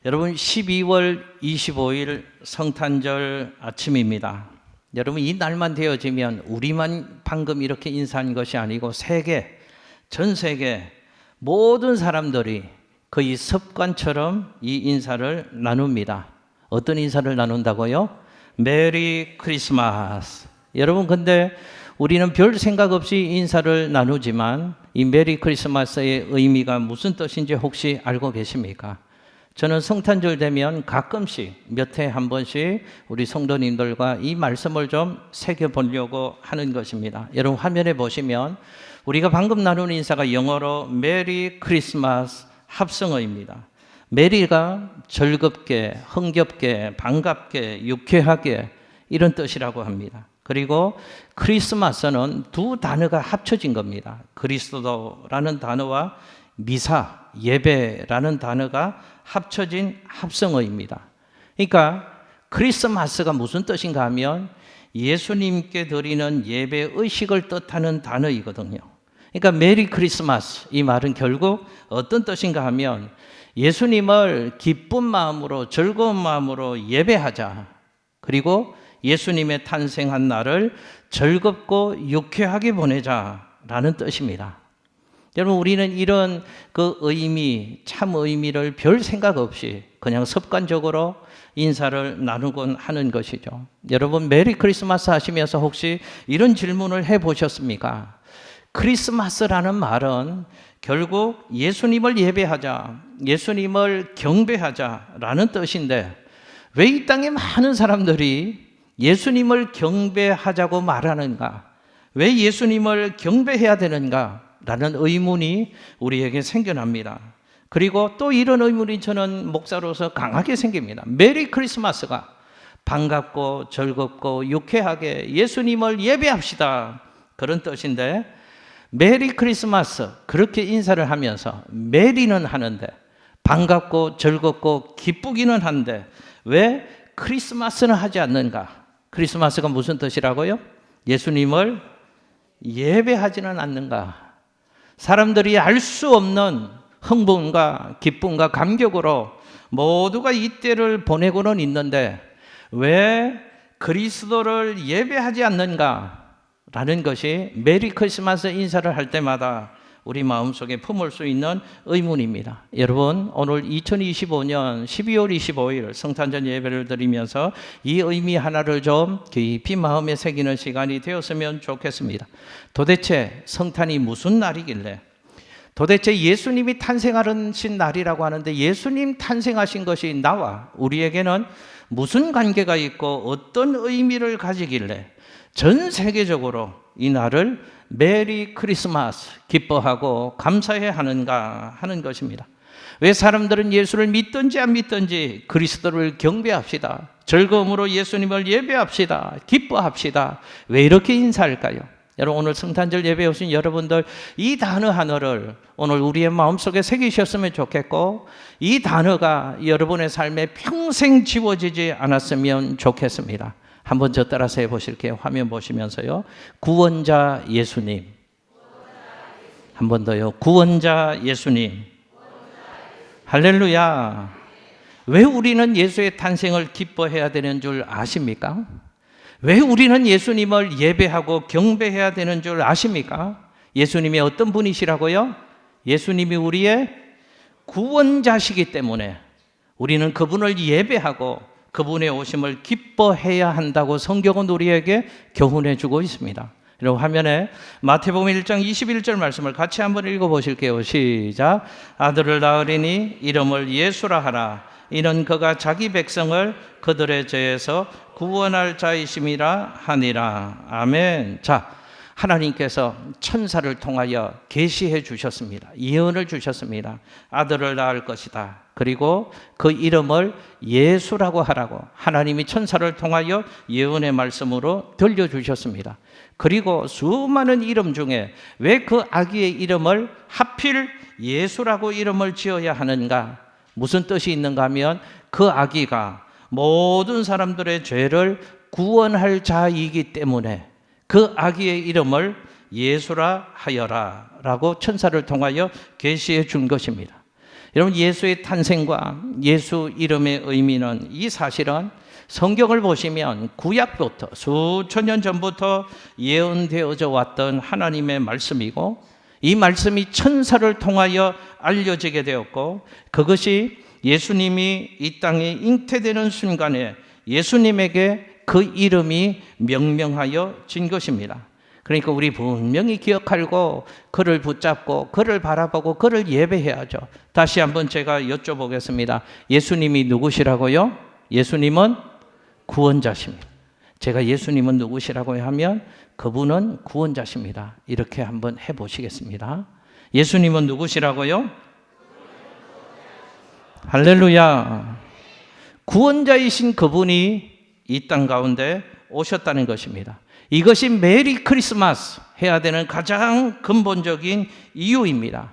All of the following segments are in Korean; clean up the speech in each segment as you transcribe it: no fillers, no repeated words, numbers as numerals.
여러분 12월 25일 성탄절 아침입니다. 여러분 이 날만 되어지면 우리만 방금 이렇게 인사한 것이 아니고 전 세계 모든 사람들이 거의 습관처럼 이 인사를 나눕니다. 어떤 인사를 나눈다고요? 메리 크리스마스. 여러분 근데 우리는 별 생각 없이 인사를 나누지만 이 메리 크리스마스의 의미가 무슨 뜻인지 혹시 알고 계십니까? 저는 성탄절 되면 가끔씩 몇 해 한 번씩 우리 성도님들과 이 말씀을 좀 새겨보려고 하는 것입니다. 여러분 화면에 보시면 우리가 방금 나눈 인사가 영어로 메리 크리스마스 합성어입니다. 메리가 즐겁게, 흥겹게, 반갑게, 유쾌하게 이런 뜻이라고 합니다. 그리고 크리스마스는 두 단어가 합쳐진 겁니다. 그리스도라는 단어와 미사, 예배라는 단어가 합쳐진 합성어입니다. 그러니까 크리스마스가 무슨 뜻인가 하면 예수님께 드리는 예배 의식을 뜻하는 단어이거든요. 그러니까 메리 크리스마스 이 말은 결국 어떤 뜻인가 하면 예수님을 기쁜 마음으로 즐거운 마음으로 예배하자. 그리고 예수님의 탄생한 날을 즐겁고 유쾌하게 보내자라는 뜻입니다. 여러분 우리는 이런 그 의미, 참 의미를 별 생각 없이 그냥 습관적으로 인사를 나누곤 하는 것이죠. 여러분 메리 크리스마스 하시면서 혹시 이런 질문을 해보셨습니까? 크리스마스라는 말은 결국 예수님을 예배하자, 예수님을 경배하자라는 뜻인데 왜 이 땅에 많은 사람들이 예수님을 경배하자고 말하는가? 왜 예수님을 경배해야 되는가? 라는 의문이 우리에게 생겨납니다. 그리고 또 이런 의문이 저는 목사로서 강하게 생깁니다. 메리 크리스마스가 반갑고 즐겁고 유쾌하게 예수님을 예배합시다. 그런 뜻인데 메리 크리스마스 그렇게 인사를 하면서 메리는 하는데 반갑고 즐겁고 기쁘기는 한데 왜 크리스마스는 하지 않는가? 크리스마스가 무슨 뜻이라고요? 예수님을 예배하지는 않는가? 사람들이 알 수 없는 흥분과 기쁨과 감격으로 모두가 이 때를 보내고는 있는데 왜 그리스도를 예배하지 않는가? 라는 것이 메리 크리스마스 인사를 할 때마다 우리 마음속에 품을 수 있는 의문입니다. 여러분 오늘 2025년 12월 25일 성탄절 예배를 드리면서 이 의미 하나를 좀 깊이 마음에 새기는 시간이 되었으면 좋겠습니다. 도대체 성탄이 무슨 날이길래 도대체 예수님이 탄생하신 날이라고 하는데 예수님 탄생하신 것이 나와 우리에게는 무슨 관계가 있고 어떤 의미를 가지길래 전 세계적으로 이 날을 메리 크리스마스 기뻐하고 감사해 하는가 하는 것입니다. 왜 사람들은 예수를 믿든지 안 믿든지 그리스도를 경배합시다. 즐거움으로 예수님을 예배합시다. 기뻐합시다. 왜 이렇게 인사할까요? 여러분 오늘 성탄절 예배에 오신 여러분들 이 단어 하나를 오늘 우리의 마음속에 새기셨으면 좋겠고 이 단어가 여러분의 삶에 평생 지워지지 않았으면 좋겠습니다. 한번 저 따라서 해보실게요. 화면 보시면서요. 구원자 예수님. 한 번 더요. 구원자 예수님. 할렐루야. 왜 우리는 예수의 탄생을 기뻐해야 되는 줄 아십니까? 왜 우리는 예수님을 예배하고 경배해야 되는 줄 아십니까? 예수님이 어떤 분이시라고요? 예수님이 우리의 구원자시기 때문에 우리는 그분을 예배하고 그분의 오심을 기뻐해야 한다고 성경은 우리에게 교훈해 주고 있습니다. 여러분 화면에 마태복음 1장 21절 말씀을 같이 한번 읽어보실게요. 시작. 아들을 낳으리니 이름을 예수라 하라. 이는 그가 자기 백성을 그들의 죄에서 구원할 자이심이라 하니라. 아멘. 자, 하나님께서 천사를 통하여 계시해 주셨습니다. 예언을 주셨습니다. 아들을 낳을 것이다. 그리고 그 이름을 예수라고 하라고 하나님이 천사를 통하여 예언의 말씀으로 들려주셨습니다. 그리고 수많은 이름 중에 왜 그 아기의 이름을 하필 예수라고 이름을 지어야 하는가? 무슨 뜻이 있는가 하면 그 아기가 모든 사람들의 죄를 구원할 자이기 때문에 그 아기의 이름을 예수라 하여라 라고 천사를 통하여 계시해 준 것입니다. 여러분, 예수의 탄생과 예수 이름의 의미는, 이 사실은 성경을 보시면 구약부터 수천 년 전부터 예언되어져 왔던 하나님의 말씀이고, 이 말씀이 천사를 통하여 알려지게 되었고, 그것이 예수님이 이 땅에 잉태되는 순간에 예수님에게 그 이름이 명명하여 진 것입니다. 그러니까 우리 분명히 기억하고 그를 붙잡고 그를 바라보고 그를 예배해야죠. 다시 한번 제가 여쭤보겠습니다. 예수님이 누구시라고요? 예수님은 구원자십니다. 제가 예수님은 누구시라고 하면 그분은 구원자십니다. 이렇게 한번 해보시겠습니다. 예수님은 누구시라고요? 할렐루야. 구원자이신 그분이 이 땅 가운데 오셨다는 것입니다. 이것이 메리 크리스마스 해야 되는 가장 근본적인 이유입니다.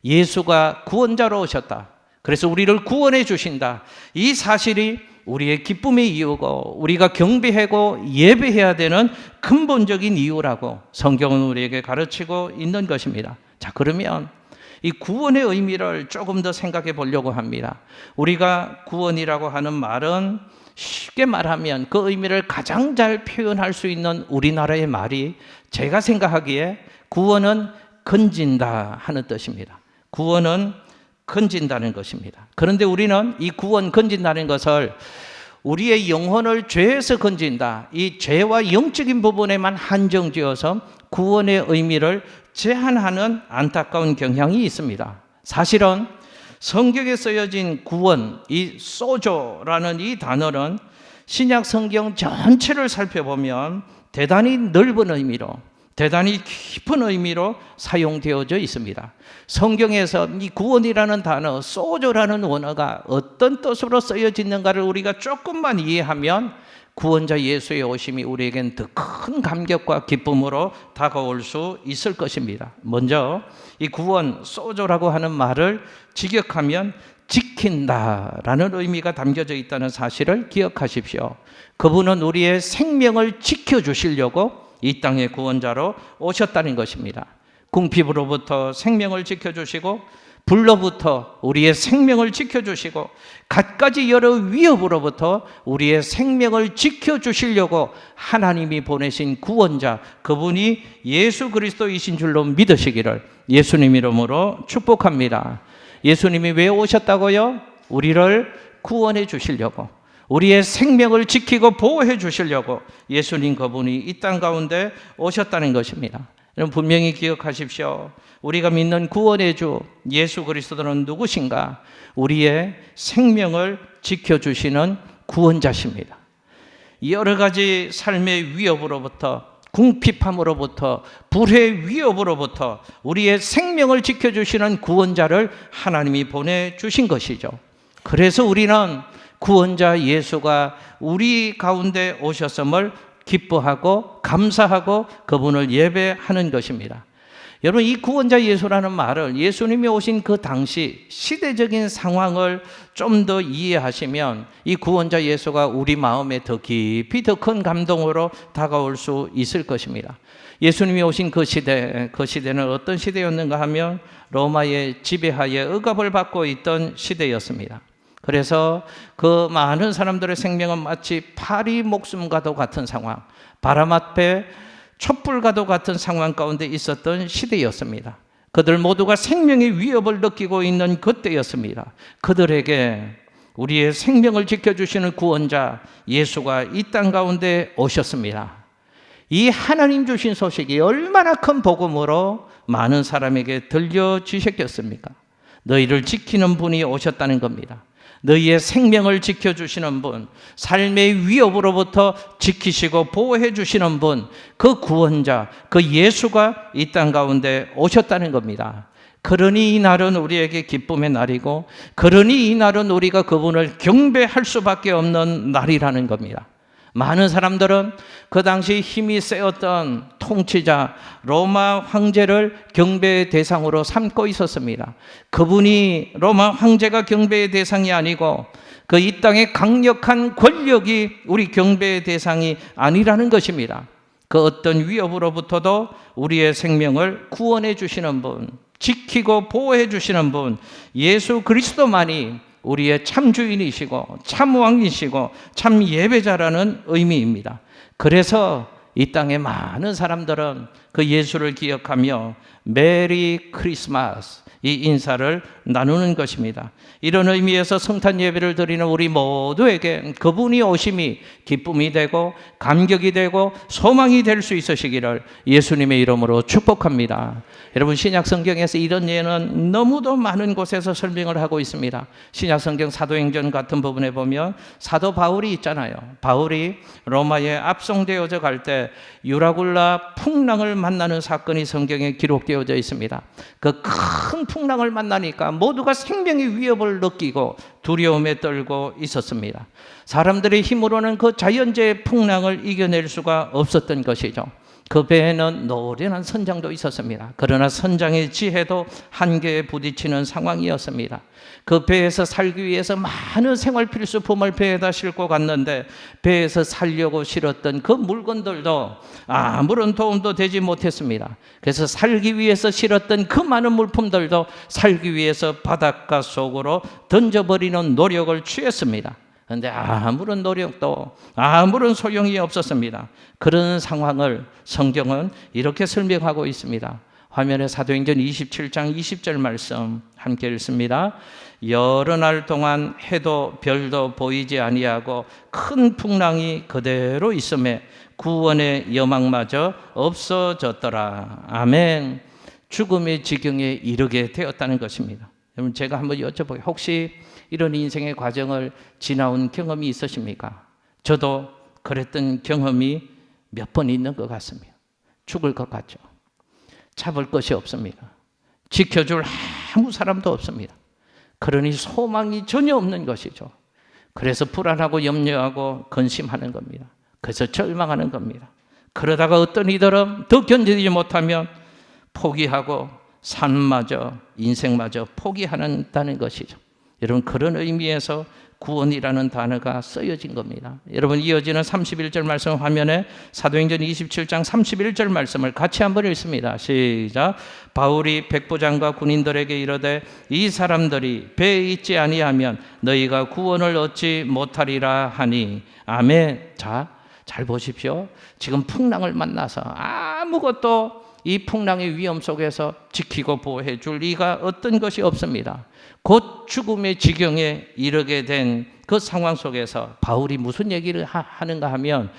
예수가 구원자로 오셨다. 그래서 우리를 구원해 주신다. 이 사실이 우리의 기쁨의 이유고 우리가 경배하고 예배해야 되는 근본적인 이유라고 성경은 우리에게 가르치고 있는 것입니다. 자, 그러면 이 구원의 의미를 조금 더 생각해 보려고 합니다. 우리가 구원이라고 하는 말은 쉽게 말하면 그 의미를 가장 잘 표현할 수 있는 우리나라의 말이, 제가 생각하기에 구원은 건진다 하는 뜻입니다. 구원은 건진다는 것입니다. 그런데 우리는 이 구원, 건진다는 것을 우리의 영혼을 죄에서 건진다, 이 죄와 영적인 부분에만 한정지어서 구원의 의미를 제한하는 안타까운 경향이 있습니다. 사실은 성경에 쓰여진 구원, 이 소조라는 이 단어는 신약 성경 전체를 살펴보면 대단히 넓은 의미로, 대단히 깊은 의미로 사용되어져 있습니다. 성경에서 이 구원이라는 단어, 소조라는 원어가 어떤 뜻으로 쓰여지는가를 우리가 조금만 이해하면 구원자 예수의 오심이 우리에겐 더 큰 감격과 기쁨으로 다가올 수 있을 것입니다. 먼저 이 구원, 소조라고 하는 말을 직역하면 지킨다라는 의미가 담겨져 있다는 사실을 기억하십시오. 그분은 우리의 생명을 지켜주시려고 이 땅의 구원자로 오셨다는 것입니다. 궁핍으로부터 생명을 지켜주시고, 불로부터 우리의 생명을 지켜주시고, 갖가지 여러 위협으로부터 우리의 생명을 지켜주시려고 하나님이 보내신 구원자, 그분이 예수 그리스도이신 줄로 믿으시기를 예수님 이름으로 축복합니다. 예수님이 왜 오셨다고요? 우리를 구원해 주시려고, 우리의 생명을 지키고 보호해 주시려고 예수님 그분이 이 땅 가운데 오셨다는 것입니다. 여러분, 분명히 기억하십시오. 우리가 믿는 구원의 주 예수 그리스도는 누구신가? 우리의 생명을 지켜주시는 구원자십니다. 여러 가지 삶의 위협으로부터, 궁핍함으로부터, 불의 위협으로부터 우리의 생명을 지켜주시는 구원자를 하나님이 보내주신 것이죠. 그래서 우리는 구원자 예수가 우리 가운데 오셨음을 기뻐하고 감사하고 그분을 예배하는 것입니다. 여러분, 이 구원자 예수라는 말을 예수님이 오신 그 당시 시대적인 상황을 좀 더 이해하시면 이 구원자 예수가 우리 마음에 더 깊이 더 큰 감동으로 다가올 수 있을 것입니다. 예수님이 오신 그 시대는 어떤 시대였는가 하면 로마의 지배하에 억압을 받고 있던 시대였습니다. 그래서 그 많은 사람들의 생명은 마치 파리 목숨과도 같은 상황, 바람 앞에 촛불과도 같은 상황 가운데 있었던 시대였습니다. 그들 모두가 생명의 위협을 느끼고 있는 그때였습니다. 그들에게 우리의 생명을 지켜주시는 구원자 예수가 이 땅 가운데 오셨습니다. 이 하나님 주신 소식이 얼마나 큰 복음으로 많은 사람에게 들려지셨겠습니까? 너희를 지키는 분이 오셨다는 겁니다. 너희의 생명을 지켜주시는 분, 삶의 위협으로부터 지키시고 보호해 주시는 분, 그 구원자, 그 예수가 이 땅 가운데 오셨다는 겁니다. 그러니 이 날은 우리에게 기쁨의 날이고, 그러니 이 날은 우리가 그분을 경배할 수밖에 없는 날이라는 겁니다. 많은 사람들은 그 당시 힘이 세었던 통치자 로마 황제를 경배의 대상으로 삼고 있었습니다. 그분이 로마 황제가 경배의 대상이 아니고 그 이 땅의 강력한 권력이 우리 경배의 대상이 아니라는 것입니다. 그 어떤 위협으로부터도 우리의 생명을 구원해 주시는 분, 지키고 보호해 주시는 분, 예수 그리스도만이 우리의 참 주인이시고 참 왕이시고 참 예배자라는 의미입니다. 그래서 이 땅의 많은 사람들은 그 예수를 기억하며 메리 크리스마스 이 인사를 나누는 것입니다. 이런 의미에서 성탄 예배를 드리는 우리 모두에게 그분이 오심이 기쁨이 되고 감격이 되고 소망이 될 수 있으시기를 예수님의 이름으로 축복합니다. 여러분, 신약 성경에서 이런 예는 너무도 많은 곳에서 설명을 하고 있습니다. 신약 성경 사도행전 같은 부분에 보면 사도 바울이 있잖아요. 바울이 로마에 압송되어져 갈 때 유라굴라 풍랑을 만나는 사건이 성경에 기록되어져 있습니다. 그 큰 풍랑을 만나니까 모두가 생명의 위협을 느끼고 두려움에 떨고 있었습니다. 사람들의 힘으로는 그 자연재해 풍랑을 이겨낼 수가 없었던 것이죠. 그 배에는 노련한 선장도 있었습니다. 그러나 선장의 지혜도 한계에 부딪히는 상황이었습니다. 그 배에서 살기 위해서 많은 생활 필수품을 배에다 싣고 갔는데 배에서 살려고 실었던 그 물건들도 아무런 도움도 되지 못했습니다. 그래서 살기 위해서 실었던 그 많은 물품들도 살기 위해서 바닷가 속으로 던져버리는 노력을 취했습니다. 그런데 아무런 노력도 아무런 소용이 없었습니다. 그런 상황을 성경은 이렇게 설명하고 있습니다. 화면에 사도행전 27장 20절 말씀 함께 읽습니다. 여러 날 동안 해도 별도 보이지 아니하고 큰 풍랑이 그대로 있음에 구원의 여망마저 없어졌더라. 아멘. 죽음의 지경에 이르게 되었다는 것입니다. 여러분, 제가 한번 여쭤볼게요. 혹시 이런 인생의 과정을 지나온 경험이 있으십니까? 저도 그랬던 경험이 몇 번 있는 것 같습니다. 죽을 것 같죠. 잡을 것이 없습니다. 지켜줄 아무 사람도 없습니다. 그러니 소망이 전혀 없는 것이죠. 그래서 불안하고 염려하고 근심하는 겁니다. 그래서 절망하는 겁니다. 그러다가 어떤 이들은 더 견디지 못하면 포기하고 삶마저 인생마저 포기한다는 것이죠. 여러분, 그런 의미에서 구원이라는 단어가 쓰여진 겁니다. 여러분, 이어지는 31절 말씀 화면에 사도행전 27장 31절 말씀을 같이 한번 읽습니다. 시작. 바울이 백부장과 군인들에게 이르되 이 사람들이 배에 있지 아니하면 너희가 구원을 얻지 못하리라 하니. 아멘. 자, 잘 보십시오. 지금 풍랑을 만나서 아무것도 이 풍랑의 위험 속에서 지키고 보호해 줄 리가 어떤 것이 없습니다. 곧 죽음의 지경에 이르게 된 그 상황 속에서 바울이 무슨 얘기를 하는가 하면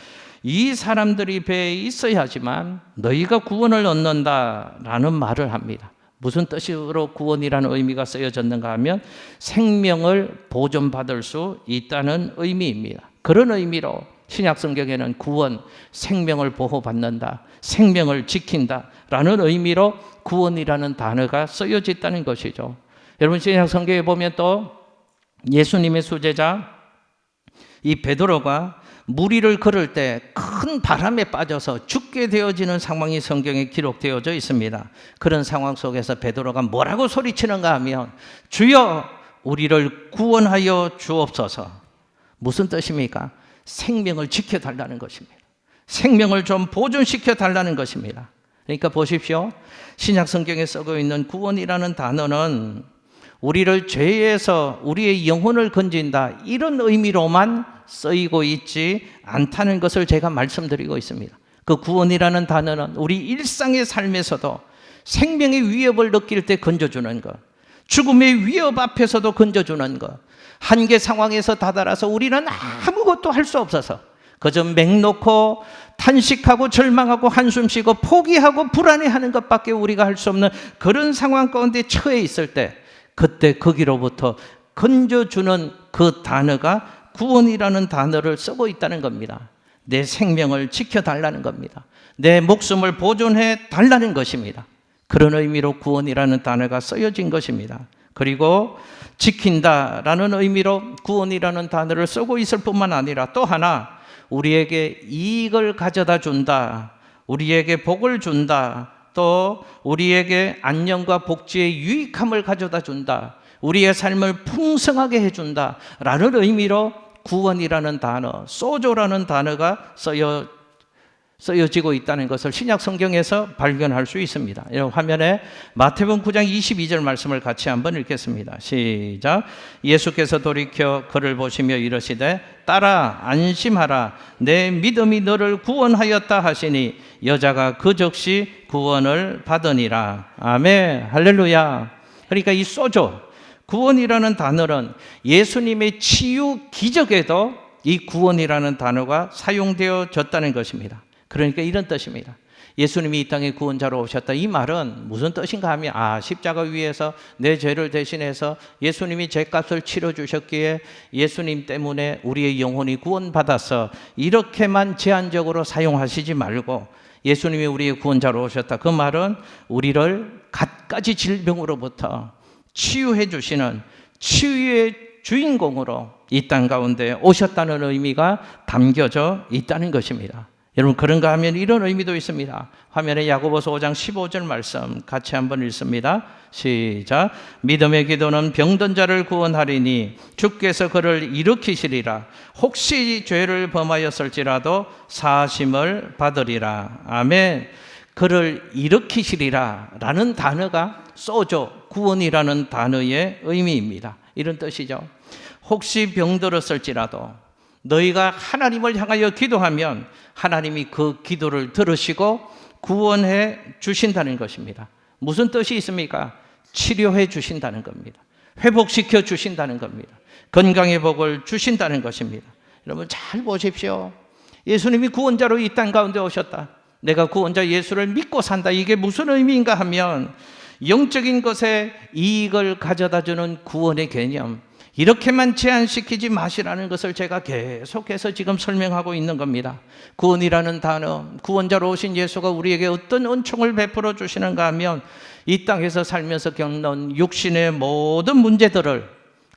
이 사람들이 배에 있어야지만 너희가 구원을 얻는다라는 말을 합니다. 무슨 뜻으로 구원이라는 의미가 쓰여졌는가 하면 생명을 보존받을 수 있다는 의미입니다. 그런 의미로 신약 성경에는 구원, 생명을 보호받는다, 생명을 지킨다라는 의미로 구원이라는 단어가 쓰여져 있다는 것이죠. 여러분, 신약 성경에 보면 또 예수님의 수제자 이 베드로가 물 위를 걸을 때 큰 바람에 빠져서 죽게 되어지는 상황이 성경에 기록되어져 있습니다. 그런 상황 속에서 베드로가 뭐라고 소리치는가 하면 주여 우리를 구원하여 주옵소서. 무슨 뜻입니까? 생명을 지켜달라는 것입니다. 생명을 좀 보존시켜달라는 것입니다. 그러니까 보십시오. 신약 성경에 쓰고 있는 구원이라는 단어는 우리를 죄에서 우리의 영혼을 건진다, 이런 의미로만 쓰이고 있지 않다는 것을 제가 말씀드리고 있습니다. 그 구원이라는 단어는 우리 일상의 삶에서도 생명의 위협을 느낄 때 건져주는 것, 죽음의 위협 앞에서도 건져주는 것, 한계 상황에서 다다라서 우리는 아무것도 할 수 없어서 그저 맹놓고 탄식하고 절망하고 한숨 쉬고 포기하고 불안해하는 것밖에 우리가 할 수 없는 그런 상황 가운데 처해 있을 때 그때 거기로부터 건져주는 그 단어가 구원이라는 단어를 쓰고 있다는 겁니다. 내 생명을 지켜달라는 겁니다. 내 목숨을 보존해 달라는 것입니다. 그런 의미로 구원이라는 단어가 쓰여진 것입니다. 그리고 지킨다라는 의미로 구원이라는 단어를 쓰고 있을 뿐만 아니라 또 하나 우리에게 이익을 가져다 준다, 우리에게 복을 준다, 또 우리에게 안녕과 복지의 유익함을 가져다 준다, 우리의 삶을 풍성하게 해준다 라는 의미로 구원이라는 단어, 소조라는 단어가 쓰여 쓰여지고 있다는 것을 신약 성경에서 발견할 수 있습니다. 여러분 화면에 마태복음 9장 22절 말씀을 같이 한번 읽겠습니다. 시작. 예수께서 돌이켜 그를 보시며 이르시되 딸아 안심하라 내 믿음이 너를 구원하였다 하시니 여자가 그 즉시 구원을 받으니라. 아멘. 할렐루야. 그러니까 이 소조 구원이라는 단어는 예수님의 치유 기적에도 이 구원이라는 단어가 사용되어졌다는 것입니다. 그러니까 이런 뜻입니다. 예수님이 이 땅에 구원자로 오셨다. 이 말은 무슨 뜻인가 하면 십자가 위에서 내 죄를 대신해서 예수님이 죄값을 치러주셨기에 예수님 때문에 우리의 영혼이 구원받아서 이렇게만 제한적으로 사용하시지 말고 예수님이 우리의 구원자로 오셨다. 그 말은 우리를 갖가지 질병으로부터 치유해 주시는 치유의 주인공으로 이 땅 가운데 오셨다는 의미가 담겨져 있다는 것입니다. 여러분 그런가 하면 이런 의미도 있습니다. 화면에 야고보서 5장 15절 말씀 같이 한번 읽습니다. 시작. 믿음의 기도는 병든 자를 구원하리니 주께서 그를 일으키시리라. 혹시 죄를 범하였을지라도 사하심을 받으리라. 아멘. 그를 일으키시리라 라는 단어가 소조 구원이라는 단어의 의미입니다. 이런 뜻이죠. 혹시 병들었을지라도 너희가 하나님을 향하여 기도하면 하나님이 그 기도를 들으시고 구원해 주신다는 것입니다. 무슨 뜻이 있습니까? 치료해 주신다는 겁니다. 회복시켜 주신다는 겁니다. 건강의 복을 주신다는 것입니다. 여러분 잘 보십시오. 예수님이 구원자로 이 땅 가운데 오셨다. 내가 구원자 예수를 믿고 산다. 이게 무슨 의미인가 하면 영적인 것에 이익을 가져다 주는 구원의 개념, 이렇게만 제한시키지 마시라는 것을 제가 계속해서 지금 설명하고 있는 겁니다. 구원이라는 단어, 구원자로 오신 예수가 우리에게 어떤 은총을 베풀어 주시는가 하면 이 땅에서 살면서 겪는 육신의 모든 문제들을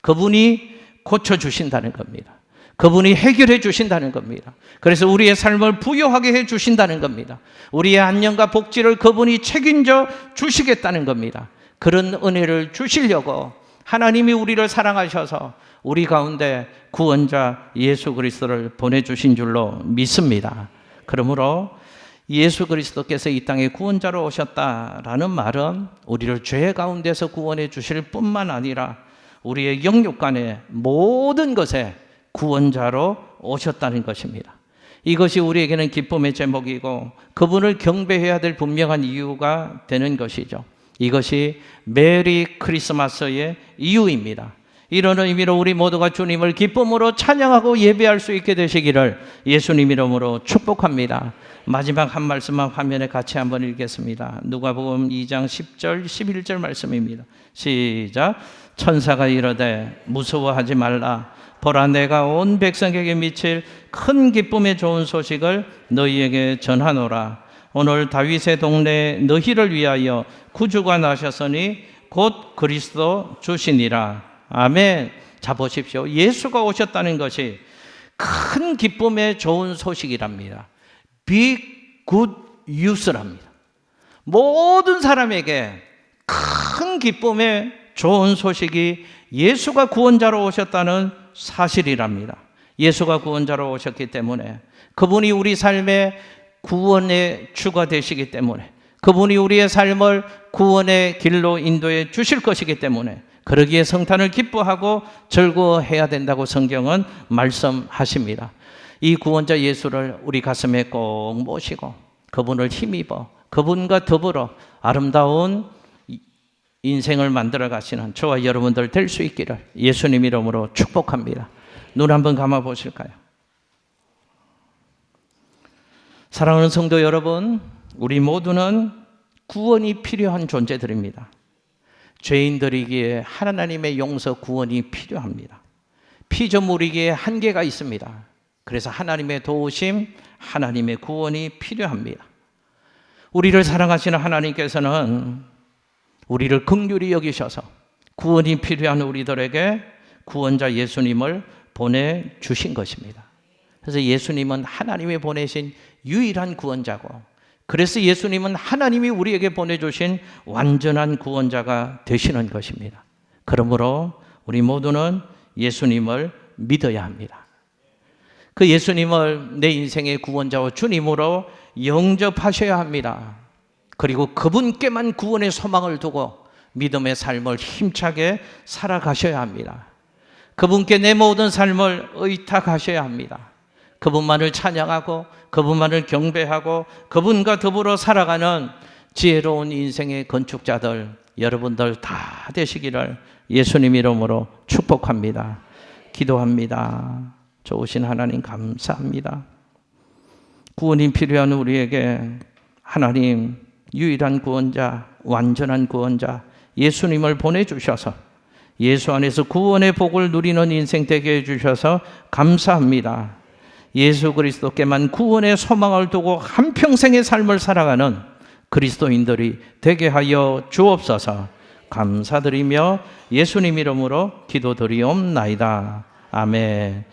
그분이 고쳐주신다는 겁니다. 그분이 해결해 주신다는 겁니다. 그래서 우리의 삶을 부유하게 해 주신다는 겁니다. 우리의 안녕과 복지를 그분이 책임져 주시겠다는 겁니다. 그런 은혜를 주시려고 하나님이 우리를 사랑하셔서 우리 가운데 구원자 예수 그리스도를 보내주신 줄로 믿습니다. 그러므로 예수 그리스도께서 이 땅에 구원자로 오셨다라는 말은 우리를 죄 가운데서 구원해 주실 뿐만 아니라 우리의 영육간의 모든 것에 구원자로 오셨다는 것입니다. 이것이 우리에게는 기쁨의 제목이고 그분을 경배해야 될 분명한 이유가 되는 것이죠. 이것이 메리 크리스마스의 이유입니다. 이런 의미로 우리 모두가 주님을 기쁨으로 찬양하고 예배할 수 있게 되시기를 예수님 이름으로 축복합니다. 마지막 한 말씀만 화면에 같이 한번 읽겠습니다. 누가복음 2장 10절 11절 말씀입니다. 시작. 천사가 이르되 무서워하지 말라. 보라 내가 온 백성에게 미칠 큰 기쁨의 좋은 소식을 너희에게 전하노라. 오늘 다윗의 동네에 너희를 위하여 구주가 나셨으니 곧 그리스도 주시니라. 아멘. 자 보십시오. 예수가 오셨다는 것이 큰 기쁨의 좋은 소식이랍니다. Big good news랍니다. 모든 사람에게 큰 기쁨의 좋은 소식이 예수가 구원자로 오셨다는 사실이랍니다. 예수가 구원자로 오셨기 때문에 그분이 우리 삶의 구원의 주가 되시기 때문에 그분이 우리의 삶을 구원의 길로 인도해 주실 것이기 때문에 그러기에 성탄을 기뻐하고 즐거워해야 된다고 성경은 말씀하십니다. 이 구원자 예수를 우리 가슴에 꼭 모시고 그분을 힘입어 그분과 더불어 아름다운 인생을 만들어 가시는 저와 여러분들 될 수 있기를 예수님 이름으로 축복합니다. 눈 한번 감아 보실까요? 사랑하는 성도 여러분, 우리 모두는 구원이 필요한 존재들입니다. 죄인들이기에 하나님의 용서 구원이 필요합니다. 피조물이기에 한계가 있습니다. 그래서 하나님의 도우심, 하나님의 구원이 필요합니다. 우리를 사랑하시는 하나님께서는 우리를 긍휼히 여기셔서 구원이 필요한 우리들에게 구원자 예수님을 보내주신 것입니다. 그래서 예수님은 하나님이 보내신 유일한 구원자고 그래서 예수님은 하나님이 우리에게 보내주신 완전한 구원자가 되시는 것입니다. 그러므로 우리 모두는 예수님을 믿어야 합니다. 그 예수님을 내 인생의 구원자와 주님으로 영접하셔야 합니다. 그리고 그분께만 구원의 소망을 두고 믿음의 삶을 힘차게 살아가셔야 합니다. 그분께 내 모든 삶을 의탁하셔야 합니다. 그분만을 찬양하고 그분만을 경배하고 그분과 더불어 살아가는 지혜로운 인생의 건축자들 여러분들 다 되시기를 예수님 이름으로 축복합니다. 기도합니다. 좋으신 하나님 감사합니다. 구원이 필요한 우리에게 하나님 유일한 구원자, 완전한 구원자 예수님을 보내주셔서 예수 안에서 구원의 복을 누리는 인생 되게 해주셔서 감사합니다. 예수 그리스도께만 구원의 소망을 두고 한평생의 삶을 살아가는 그리스도인들이 되게 하여 주옵소서. 감사드리며 예수님 이름으로 기도드리옵나이다. 아멘.